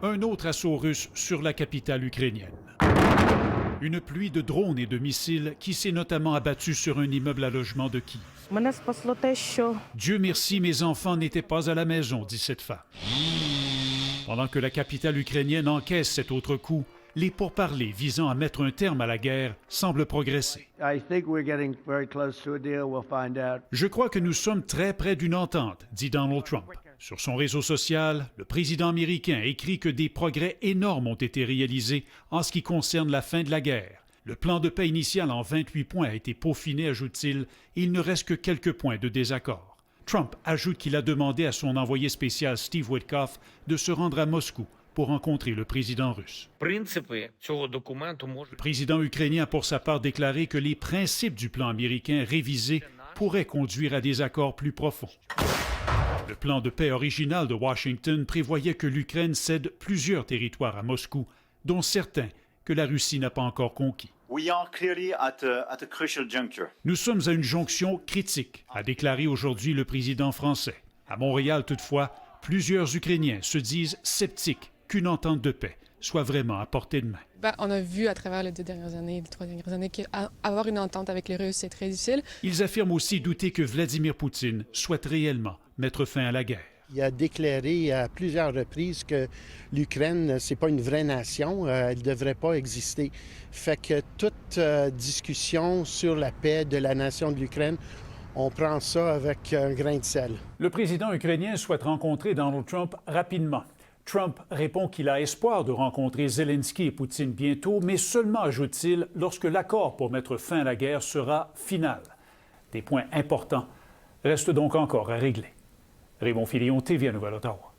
Un autre assaut russe sur la capitale ukrainienne. Une pluie de drones et de missiles qui s'est notamment abattue sur un immeuble à logement de Kiev. Dieu merci, mes enfants n'étaient pas à la maison, dit cette femme. Pendant que la capitale ukrainienne encaisse cet autre coup, les pourparlers visant à mettre un terme à la guerre semblent progresser. Je crois que nous sommes très près d'une entente, dit Donald Trump. Sur son réseau social, le président américain écrit que des progrès énormes ont été réalisés en ce qui concerne la fin de la guerre. Le plan de paix initial en 28 points a été peaufiné, ajoute-t-il, et il ne reste que quelques points de désaccord. Trump ajoute qu'il a demandé à son envoyé spécial Steve Witkoff de se rendre à Moscou pour rencontrer le président russe. Le président ukrainien a pour sa part déclaré que les principes du plan américain révisé pourraient conduire à des accords plus profonds. Le plan de paix original de Washington prévoyait que l'Ukraine cède plusieurs territoires à Moscou, dont certains que la Russie n'a pas encore conquis. Nous sommes à une jonction critique, a déclaré aujourd'hui le président français. À Montréal, toutefois, plusieurs Ukrainiens se disent sceptiques qu'une entente de paix soit vraiment à portée de main. On a vu à travers les 2 dernières années, les 3 dernières années, qu'avoir une entente avec les Russes, c'est très difficile. Ils affirment aussi douter que Vladimir Poutine souhaite réellement mettre fin à la guerre. Il a déclaré à plusieurs reprises que l'Ukraine, c'est pas une vraie nation, elle ne devrait pas exister. Fait que toute discussion sur la paix de la nation de l'Ukraine, on prend ça avec un grain de sel. Le président ukrainien souhaite rencontrer Donald Trump rapidement. Trump répond qu'il a espoir de rencontrer Zelensky et Poutine bientôt, mais seulement, ajoute-t-il, lorsque l'accord pour mettre fin à la guerre sera final. Des points importants restent donc encore à régler. Raymond Filion, TVA Nouvelle-Ottawa.